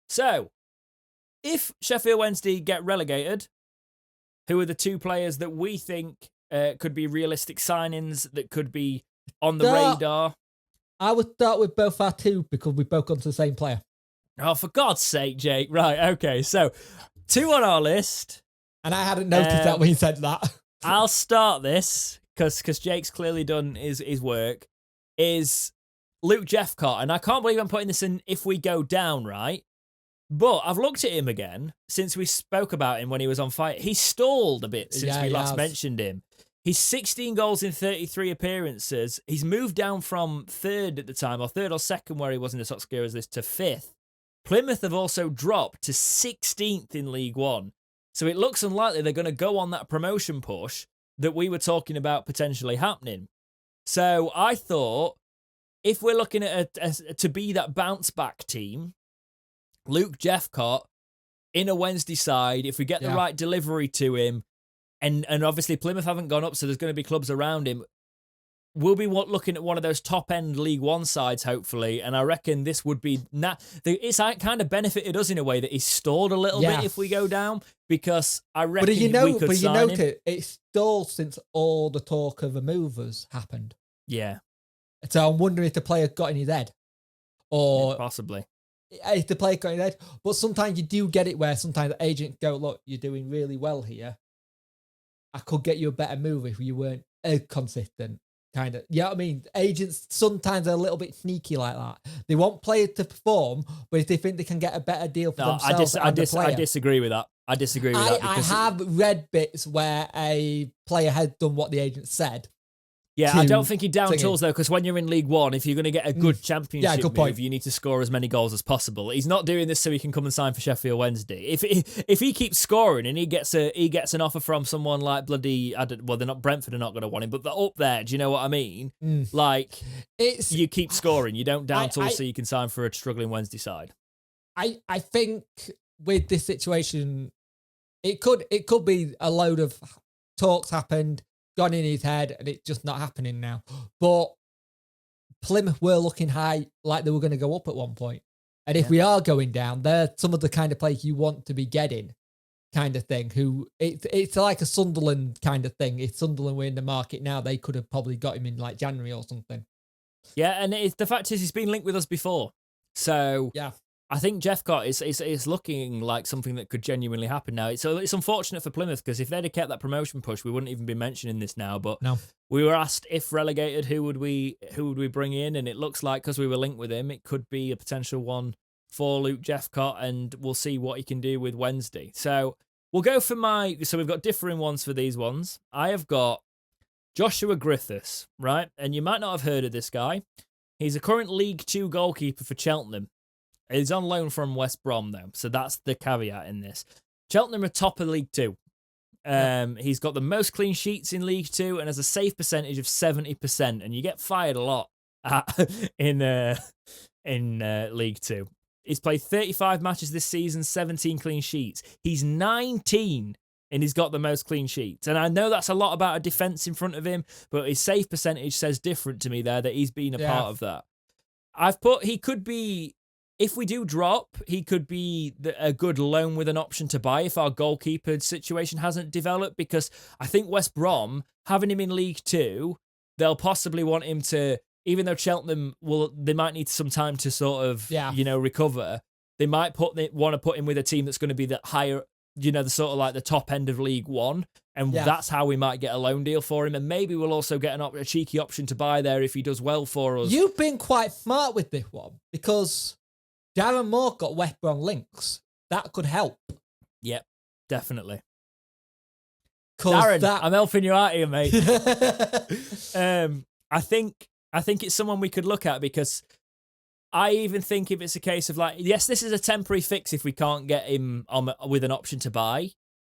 So, if Sheffield Wednesday get relegated, who are the two players that we think could be realistic signings that could be on the radar? I would start with both our two because we both gone to the same player. Oh, for God's sake, Jake. Right, okay. So, two on our list. And I hadn't noticed that when you said that. I'll start this because Jake's clearly done his work. Is Luke Jeffcott. And I can't believe I'm putting this in if we go down, right? But I've looked at him again since we spoke about him when he was on fire. He stalled a bit since we last mentioned him. He's 16 goals in 33 appearances. He's moved down from third at the time, or third or second where he was in the top scorers list, to fifth. Plymouth have also dropped to 16th in League One. So it looks unlikely they're going to go on that promotion push that we were talking about potentially happening. So I thought, if we're looking at to be that bounce back team, Luke Jeffcott in a Wednesday side, if we get the right delivery to him, and obviously Plymouth haven't gone up, so there's going to be clubs around him, we'll be looking at one of those top-end League One sides, hopefully, and I reckon this would be... It's kind of benefited us in a way that he's stalled a little bit if we go down, because I reckon we could sign him. It's stalled since all the talk of the movers happened. Yeah. So I'm wondering if the player got in his head. Or... Yeah, possibly. If the player got in his head. But sometimes you do get it where sometimes the agents go, look, you're doing really well here. I could get you a better move if you weren't consistent. Kind of, yeah. I mean, agents sometimes are a little bit sneaky like that. They want players to perform, but if they think they can get a better deal for themselves, I disagree with that. I have read bits where a player has done what the agent said. Yeah, I don't think he down tools though, because when you're in League One, if you're going to get a good championship move, you need to score as many goals as possible. He's not doing this so he can come and sign for Sheffield Wednesday. If he keeps scoring and he gets an offer from someone like bloody, they're not Brentford are not going to want him, but they're up there. Do you know what I mean? Like, you keep scoring, you don't down tools so you can sign for a struggling Wednesday side. I think with this situation, it could be a load of talks happened, gone in his head, and it's just not happening now. But Plymouth were looking high, like they were going to go up at one point. And if we are going down, they're some of the kind of players you want to be getting, kind of thing. Who it's like a Sunderland kind of thing. If Sunderland were in the market now, they could have probably got him in like January or something. Yeah, and the fact is he's been linked with us before. So yeah. I think Jeffcott is looking like something that could genuinely happen now. It's unfortunate for Plymouth because if they'd have kept that promotion push, we wouldn't even be mentioning this now. But we were asked if relegated, who would we bring in, and it looks like because we were linked with him, it could be a potential one for Luke Jeffcott, and we'll see what he can do with Wednesday. So we'll go for so we've got differing ones for these ones. I have got Joshua Griffiths, right, and you might not have heard of this guy. He's a current League 2 goalkeeper for Cheltenham. He's on loan from West Brom, though, so that's the caveat in this. Cheltenham are top of League 2. He's got the most clean sheets in League 2 and has a save percentage of 70%, and you get fired a lot in League 2. He's played 35 matches this season, 17 clean sheets. He's 19, and he's got the most clean sheets. And I know that's a lot about a defence in front of him, but his save percentage says different to me there, that he's been a part of that. He could be... If we do drop, he could be a good loan with an option to buy if our goalkeeper situation hasn't developed, because I think West Brom, having him in League 2, they'll possibly want him to, even though Cheltenham they might need some time to sort of, recover, they might want to put him with a team that's going to be the higher, the sort of like the top end of League 1, and that's how we might get a loan deal for him, and maybe we'll also get a cheeky option to buy there if he does well for us. You've been quite smart with this one, because Darren Moore got West Brom links. That could help. Yep, definitely. Darren, I'm helping you out here, mate. I think it's someone we could look at, because I even think if it's a case of like, yes, this is a temporary fix if we can't get him with an option to buy,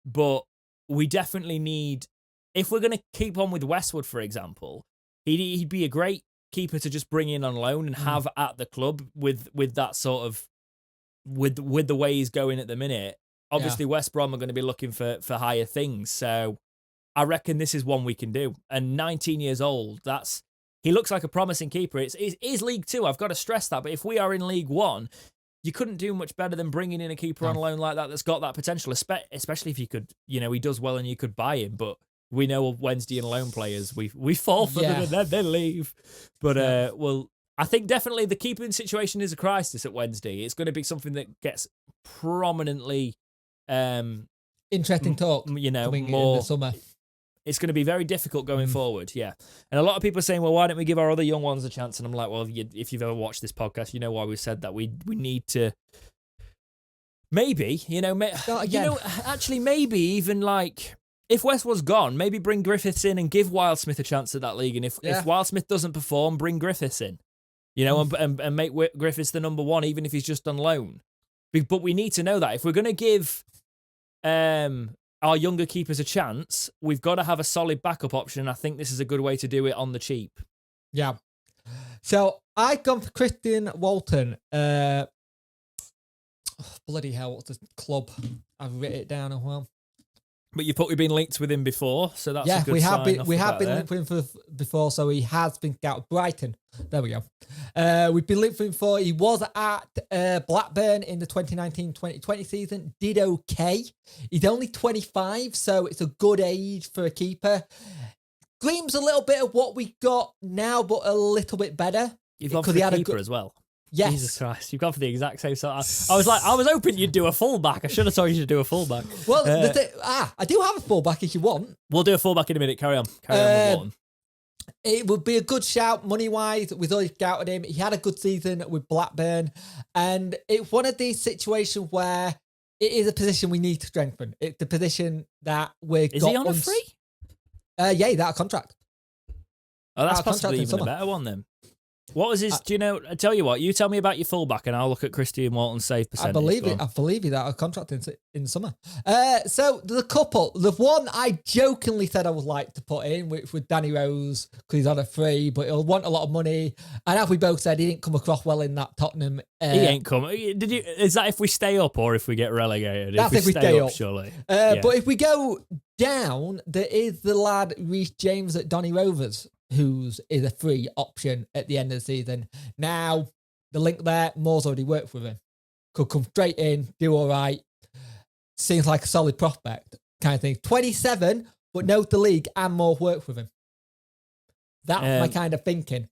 but we definitely need, if we're going to keep on with Westwood, for example, he'd be a great keeper to just bring in on loan and have at the club with that sort of with the way he's going at the minute. Obviously, West Brom are going to be looking for higher things, so I reckon this is one we can do. And 19 years old, he looks like a promising keeper. It is League 2. I've got to stress that. But if we are in League 1, you couldn't do much better than bringing in a keeper on loan like that that's got that potential, especially if you could, he does well and you could buy him. But we know Wednesday and loan players, we fall for them and then they leave. But I think definitely the keeping situation is a crisis at Wednesday. It's going to be something that gets prominently interesting talk. More in the summer. It's going to be very difficult going forward, yeah. And a lot of people are saying, well, why don't we give our other young ones a chance? And I'm like, well, if you've ever watched this podcast, you know why we've said that. We need to maybe, actually maybe even like if West was gone, maybe bring Griffiths in and give Wildsmith a chance at that league. And if Wildsmith doesn't perform, bring Griffiths in, and make Griffiths the number one, even if he's just on loan. But we need to know that if we're going to give our younger keepers a chance, we've got to have a solid backup option. I think this is a good way to do it on the cheap. Yeah. So I've gone for Christian Walton. Bloody hell, what's the club? I've written it down as well. But we've been linked with him before, so that's a good we have sign. We have been linked with him before, so he has been scouted. Brighton. There we go. We've been linked with him before. He was at Blackburn in the 2019-2020 season. Did okay. He's only 25, so it's a good age for a keeper. Screams a little bit of what we got now, but a little bit better. You've gone for the keeper as well. Yes. Jesus Christ, you've gone for the exact same sort. I was hoping you'd do a fullback. I should have told you to do a fullback. Well, I do have a fullback if you want. We'll do a fullback in a minute. Carry on with Walton. It would be a good shout money-wise. We've already scouted him. He had a good season with Blackburn. And it's one of these situations where it is a position we need to strengthen. It's the position that we're... Is he on a free? Yeah, he's out of contract. Oh, that's possibly even a better one then. What was his? Do you know? I tell you what. You tell me about your fullback, and I'll look at Christian Walton's save percentage. I believe he's out of contract in the summer. So there's a couple. The one I jokingly said I would like to put in, which was Danny Rose, because he's on a free, but he'll want a lot of money. And as we both said, he didn't come across well in that Tottenham. He ain't come. Did you? Is that if we stay up or if we get relegated? That's if we stay up, surely. But if we go down, there is the lad Reece James at Donny Rovers, who's is a free option at the end of the season. Now, the link there, Moore's already worked with him. Could come straight in, do all right. Seems like a solid prospect kind of thing. 27, but knows the league and Moore worked with him. That's my kind of thinking.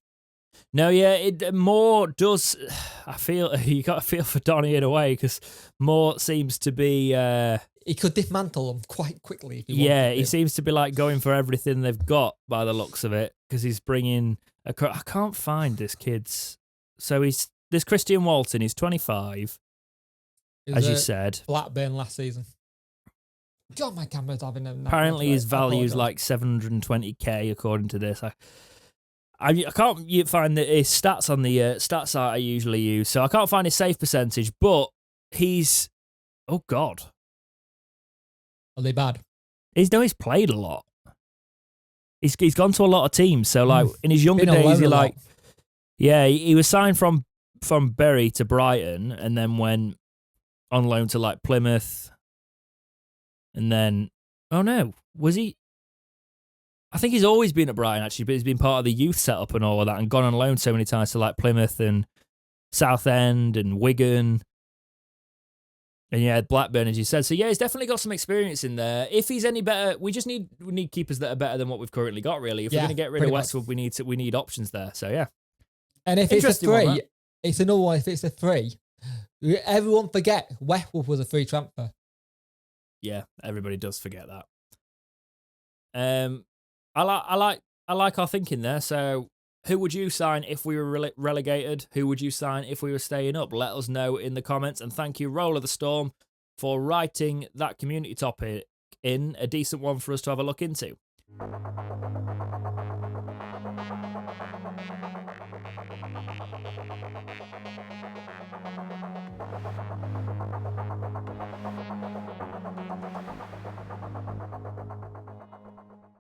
No, yeah, Moore does. I feel you got to feel for Donny in a way because Moore seems to be. He could dismantle them quite quickly. If he seems to be like going for everything they've got by the looks of it because he's bringing. I can't find this kid's. So this Christian Walton. He's 25, as you said. Blackburn last season. God, my camera's having a. Apparently, his value is like 720k according to this. I can't find his stats on the stats site I usually use, so I can't find his save percentage. But he's, oh god, are they bad? He's played a lot. He's gone to a lot of teams. So like in his younger days, he was signed from Bury to Brighton, and then went on loan to like Plymouth, and then was he? I think he's always been at Brighton, actually, but he's been part of the youth setup and all of that and gone on loan so many times to like Plymouth and Southend and Wigan. And Blackburn, as you said. So he's definitely got some experience in there. If he's any better, we need keepers that are better than what we've currently got, really. If we're going to get rid of Westwood, we need options there. So yeah. And if it's a free, it's another one. If it's a free, everyone forget Westwood was a free transfer. Yeah, everybody does forget that. I like our thinking there. So, who would you sign if we were relegated? Who would you sign if we were staying up? Let us know in the comments. And thank you, Roll of the Storm, for writing that community topic in, a decent one for us to have a look into.